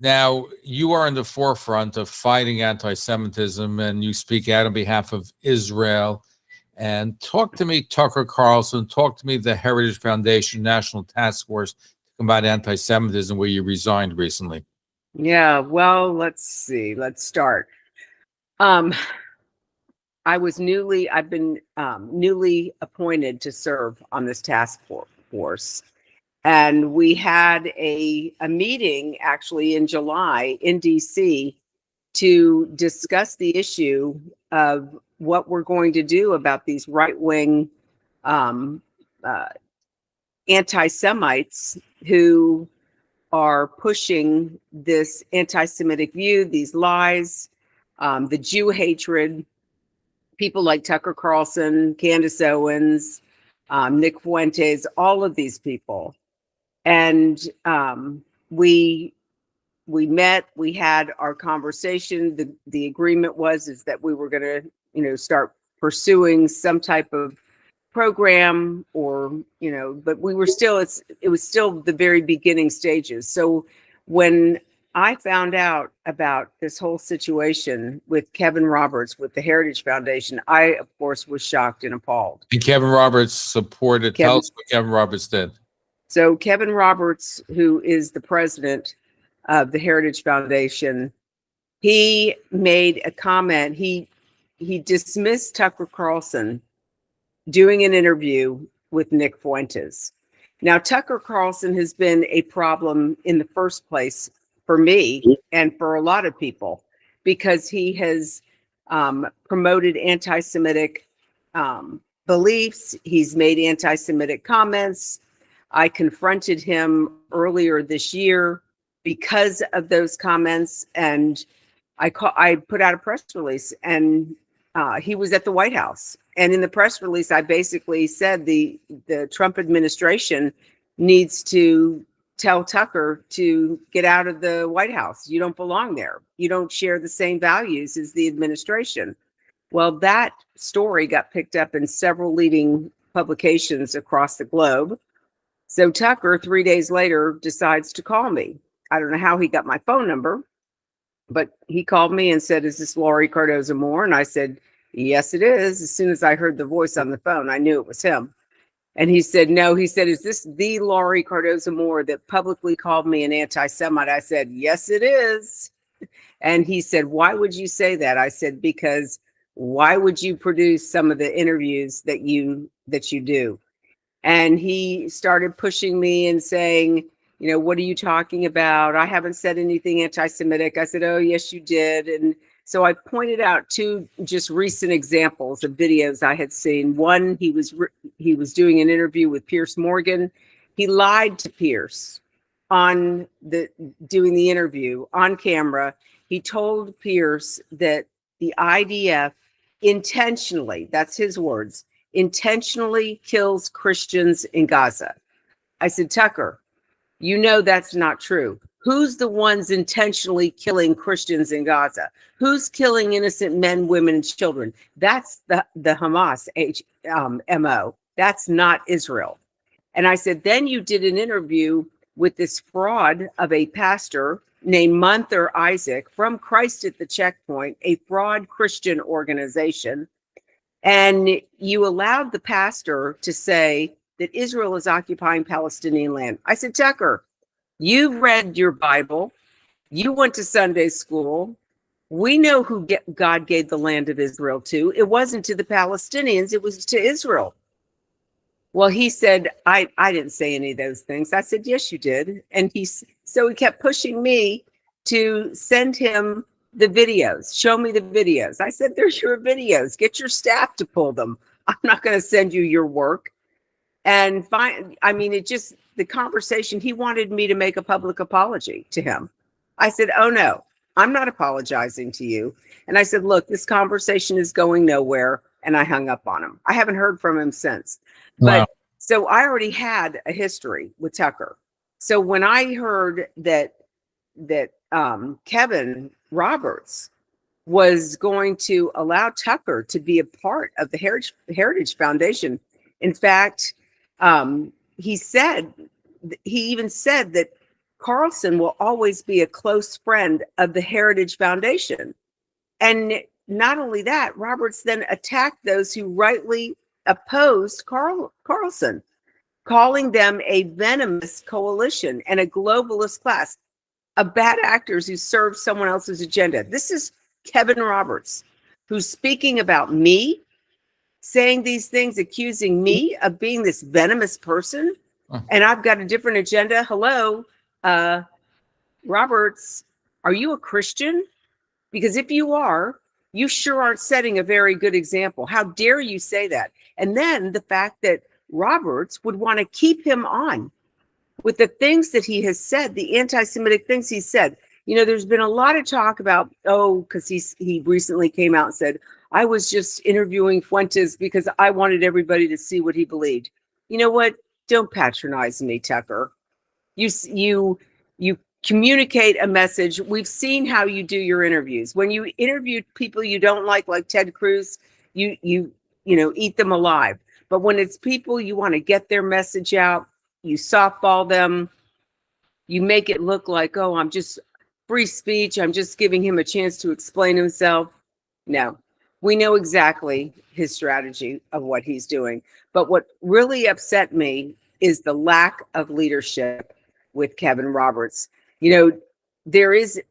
Now, you are in the forefront of fighting anti-Semitism, and you speak out on behalf of Israel. And talk to me, Tucker Carlson, talk to me, the Heritage Foundation National Task Force to combat anti-Semitism, where you resigned recently. Yeah, well, let's see. Let's start. I've been newly appointed to serve on this task force. And we had a meeting actually in July in DC to discuss the issue of what we're going to do about these right-wing anti-Semites who are pushing this anti-Semitic view, these lies, the Jew hatred, people like Tucker Carlson, Candace Owens, Nick Fuentes, all of these people. And we met, we had our conversation. The agreement is that we were going to, start pursuing some type of program, or, but we were still, it was still the very beginning stages. So when I found out about this whole situation with Kevin Roberts with the Heritage Foundation, I, of course, was shocked and appalled. And Kevin Roberts supported, tell us what Kevin Roberts did. So Kevin Roberts, who is the president of the Heritage Foundation, he made a comment. He dismissed Tucker Carlson doing an interview with Nick Fuentes. Now, Tucker Carlson has been a problem in the first place for me and for a lot of people, because he has promoted anti-Semitic beliefs. He's made anti-Semitic comments. I confronted him earlier this year because of those comments, and I put out a press release, and he was at the White House. And in the press release, I basically said the Trump administration needs to tell Tucker to get out of the White House. You don't belong there. You don't share the same values as the administration. Well, that story got picked up in several leading publications across the globe. So Tucker, 3 days later, decides to call me. I don't know how he got my phone number, but he called me and said, "Is this Laurie Cardoza-Moore?" And I said, "Yes, it is." As soon as I heard the voice on the phone, I knew it was him. And he said, "No." He said, "Is this the Laurie Cardoza-Moore that publicly called me an anti-Semite?" I said, "Yes, it is." And he said, "Why would you say that?" I said, "Because why would you produce some of the interviews that you do?" And he started pushing me and saying, "What are you talking about? I haven't said anything anti-Semitic." I said, "Oh, yes, you did." And so I pointed out two just recent examples of videos I had seen. One, he was doing an interview with Piers Morgan. He lied to Piers on doing the interview on camera. He told Piers that the IDF intentionally, that's his words, intentionally kills Christians in Gaza. I said, "Tucker, you know that's not true. Who's the ones intentionally killing Christians in Gaza? Who's killing innocent men, women, and children? That's the Hamas MO. That's not Israel." And I said, "Then you did an interview with this fraud of a pastor named Munther Isaac from Christ at the Checkpoint, a fraud Christian organization. And you allowed the pastor to say that Israel is occupying Palestinian land." I said, "Tucker, you've read your Bible. You went to Sunday school. We know who God gave the land of Israel to. It wasn't to the Palestinians. It was to Israel." Well, he said, I didn't say any of those things. I said, "Yes, you did." And so he kept pushing me to send him the videos. "Show me the videos." I said, "There's your videos. Get your staff to pull them. I'm not going to send you your work." And the conversation, he wanted me to make a public apology to him. I said, "Oh, no, I'm not apologizing to you." And I said, "Look, this conversation is going nowhere." And I hung up on him. I haven't heard from him since. But so I already had a history with Tucker. So when I heard that Kevin Roberts was going to allow Tucker to be a part of the Heritage Foundation, in fact, he even said that Carlson will always be a close friend of the Heritage Foundation. And not only that, Roberts then attacked those who rightly opposed Carlson, calling them a venomous coalition and a globalist class of bad actors who serve someone else's agenda. This is Kevin Roberts, who's speaking about me, saying these things, accusing me of being this venomous person, and I've got a different agenda. Hello, Roberts, are you a Christian? Because if you are, you sure aren't setting a very good example. How dare you say that? And then the fact that Roberts would want to keep him on with the things that he has said, the anti-Semitic things he said. You know, there's been a lot of talk about, because he recently came out and said, I was just interviewing Fuentes because I wanted everybody to see what he believed. You know what? Don't patronize me, Tucker. You communicate a message. We've seen how you do your interviews. When you interview people you don't like Ted Cruz, you eat them alive. But when it's people you want to get their message out, you softball them, you make it look like, oh, I'm just free speech. I'm just giving him a chance to explain himself. No, we know exactly his strategy of what he's doing. But what really upset me is the lack of leadership with Kevin Roberts. You know, the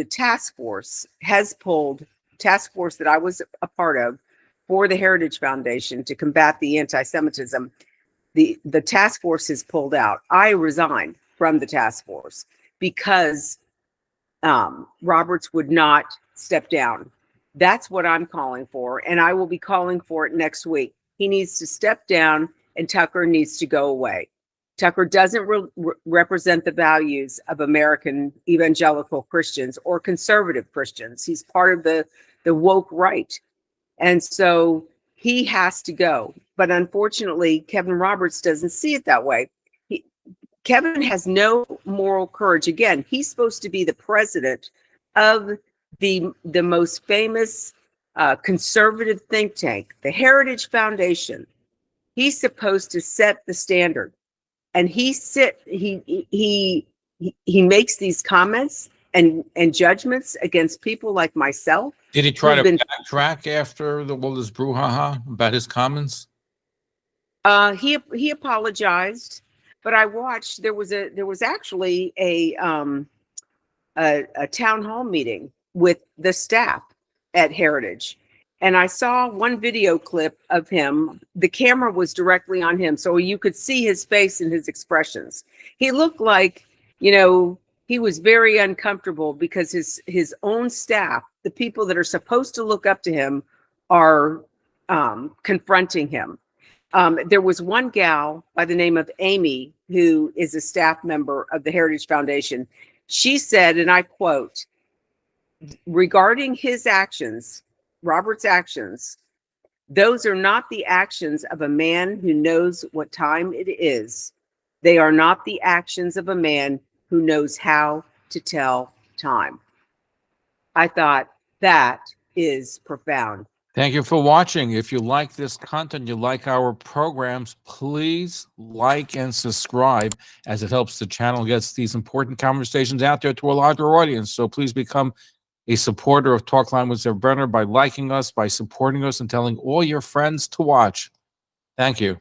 task force has pulled, task force that I was a part of for the Heritage Foundation to combat the anti-Semitism. The task force has pulled out. I resigned from the task force because Roberts would not step down. That's what I'm calling for, and I will be calling for it next week. He needs to step down, and Tucker needs to go away. Tucker doesn't represent the values of American evangelical Christians or conservative Christians. He's part of the woke right. And so he has to go. But unfortunately, Kevin Roberts doesn't see it that way. Kevin has no moral courage. Again, he's supposed to be the president of the most famous conservative think tank, the Heritage Foundation. He's supposed to set the standard. And he makes these comments and judgments against people like myself. Did he try to backtrack after this brouhaha about his comments? He apologized, but I watched. There was actually a town hall meeting with the staff at Heritage. And I saw one video clip of him. The camera was directly on him, so you could see his face and his expressions. He looked like, he was very uncomfortable because his own staff, the people that are supposed to look up to him, are confronting him. There was one gal by the name of Amy, who is a staff member of the Heritage Foundation. She said, and I quote, regarding his actions, Robert's actions, those are not the actions of a man who knows what time it is. They are not the actions of a man who knows how to tell time. I thought that is profound. Thank you for watching. If you like this content, you like our programs, please like and subscribe, as it helps the channel get these important conversations out there to a larger audience. So please become a supporter of TalkLine with Zev Brenner by liking us, by supporting us, and telling all your friends to watch. Thank you.